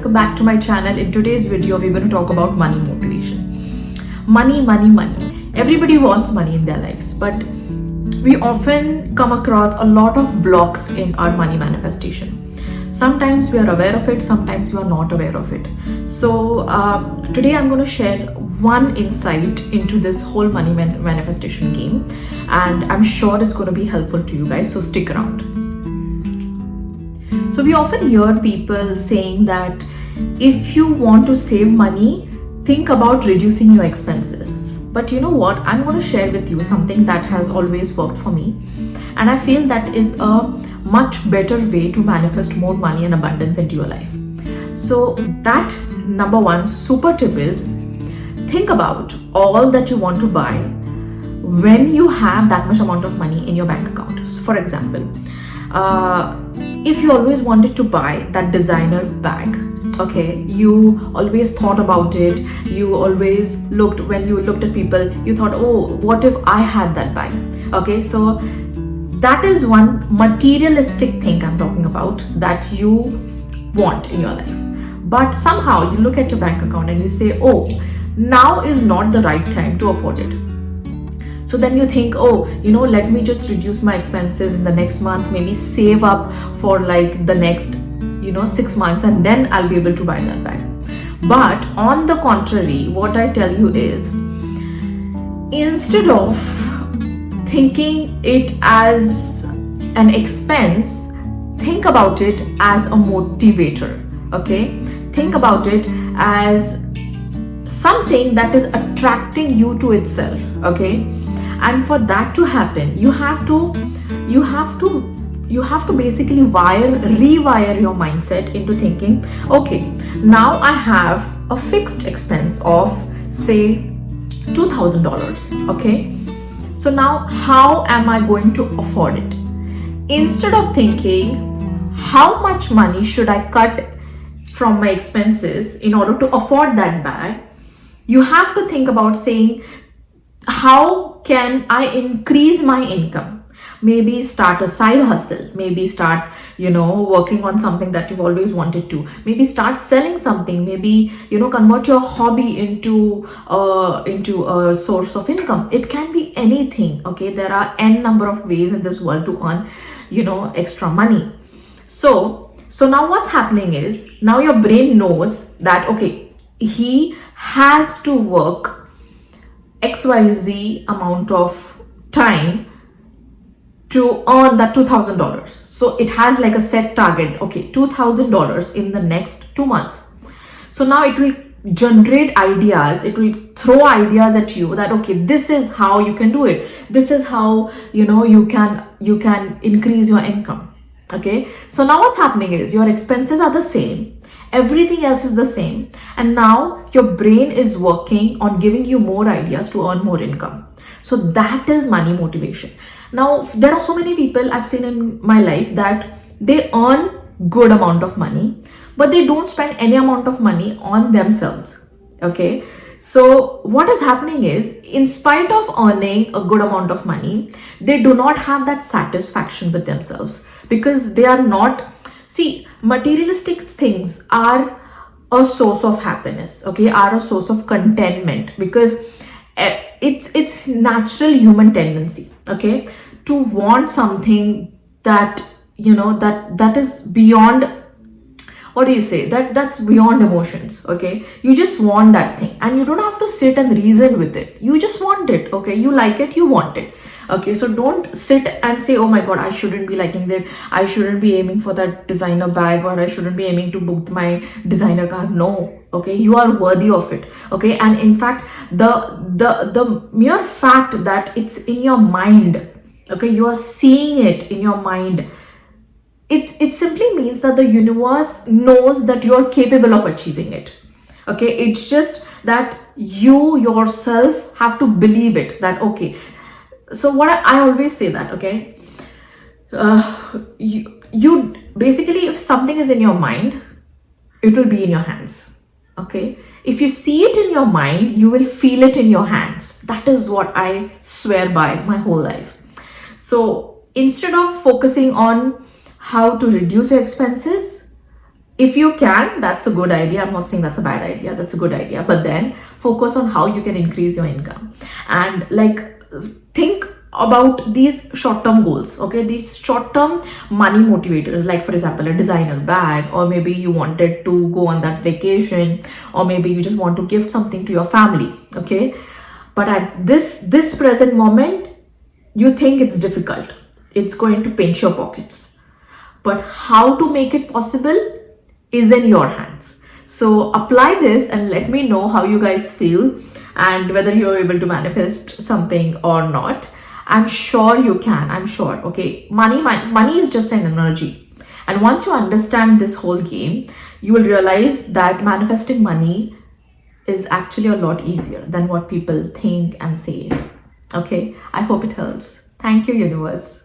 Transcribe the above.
welcome back to my channel. In today's video, we're going to talk about money motivation. Money, money, money. Everybody wants money in their lives, but we often come across a lot of blocks in our money manifestation. Sometimes we are aware of it, sometimes we are not aware of it. So today I'm going to share one insight into this whole money manifestation game, and I'm sure it's going to be helpful to you guys, so stick around. So we often hear people saying that if you want to save money, think about reducing your expenses. But you know what? I'm going to share with you something that has always worked for me. And I feel that is a much better way to manifest more money and abundance into your life. So that number one super tip is think about all that you want to buy when you have that much amount of money in your bank account. So for example, if you always wanted to buy that designer bag, okay, you always thought about it, you always looked, when you looked at people, you thought, oh, what if I had that bag? Okay, so that is one materialistic thing I'm talking about that you want in your life. But somehow you look at your bank account and you say, oh, now is not the right time to afford it. So then you think, oh, let me just reduce my expenses in the next month, maybe save up for like the next, 6 months, and then I'll be able to buy that bag. But on the contrary, what I tell you is, instead of thinking it as an expense, think about it as a motivator, okay? Think about it as something that is attracting you to itself, okay? And for that to happen, you have to basically rewire your mindset into thinking, okay, now I have a fixed expense of say $2,000, okay? So now how am I going to afford it? Instead of thinking how much money should I cut from my expenses in order to afford that bag, you have to think about saying, how can I increase my income? Maybe start a side hustle, maybe start, working on something that you've always wanted to, maybe start selling something, maybe, convert your hobby into a source of income. It can be anything, okay? There are n number of ways in this world to earn, extra money. So now what's happening is, now your brain knows that, okay, he has to work XYZ amount of time to earn that $2,000. So it has like a set target, okay, $2,000 in the next 2 months. So now it will generate ideas, it will throw ideas at you that, okay, this is how you can do it. This is how, you can increase your income. Okay. So now what's happening is your expenses are the same. Everything else is the same, and now your brain is working on giving you more ideas to earn more income. So that is money motivation. Now there are so many people I've seen in my life that they earn good amount of money, but they don't spend any amount of money on themselves. Okay, so what is happening is, in spite of earning a good amount of money, they do not have that satisfaction with themselves, because they are not, materialistic things are a source of happiness, okay, are a source of contentment, because it's natural human tendency, okay, to want something that, that is beyond, that's beyond emotions, okay? You just want that thing, and you don't have to sit and reason with it. You just want it, okay? You like it, you want it, okay? So don't sit and say, oh my god, I shouldn't be liking that, I shouldn't be aiming for that designer bag, or I shouldn't be aiming to book my designer car. No, okay? You are worthy of it, okay? And in fact, the mere fact that it's in your mind, okay, you are seeing it in your mind, it simply means that the universe knows that you are capable of achieving it. Okay, it's just that you yourself have to believe it, that okay. So what I always say that, okay, you basically, if something is in your mind, it will be in your hands. Okay, if you see it in your mind, you will feel it in your hands. That is what I swear by my whole life. So instead of focusing on how to reduce your expenses, If you can, that's a good idea. I'm not saying that's a bad idea, that's a good idea, but then focus on how you can increase your income. And like, think about these short-term goals, okay, these short-term money motivators, like for example a designer bag, or maybe you wanted to go on that vacation, or maybe you just want to gift something to your family, okay. But at this present moment, you think it's difficult, it's going to pinch your pockets, but how to make it possible is in your hands. So apply this and let me know how you guys feel, and whether you're able to manifest something or not. I'm sure you can, I'm sure. Okay, money is just an energy, and once you understand this whole game, you will realize that manifesting money is actually a lot easier than what people think and say. Okay, I hope it helps. Thank you, universe.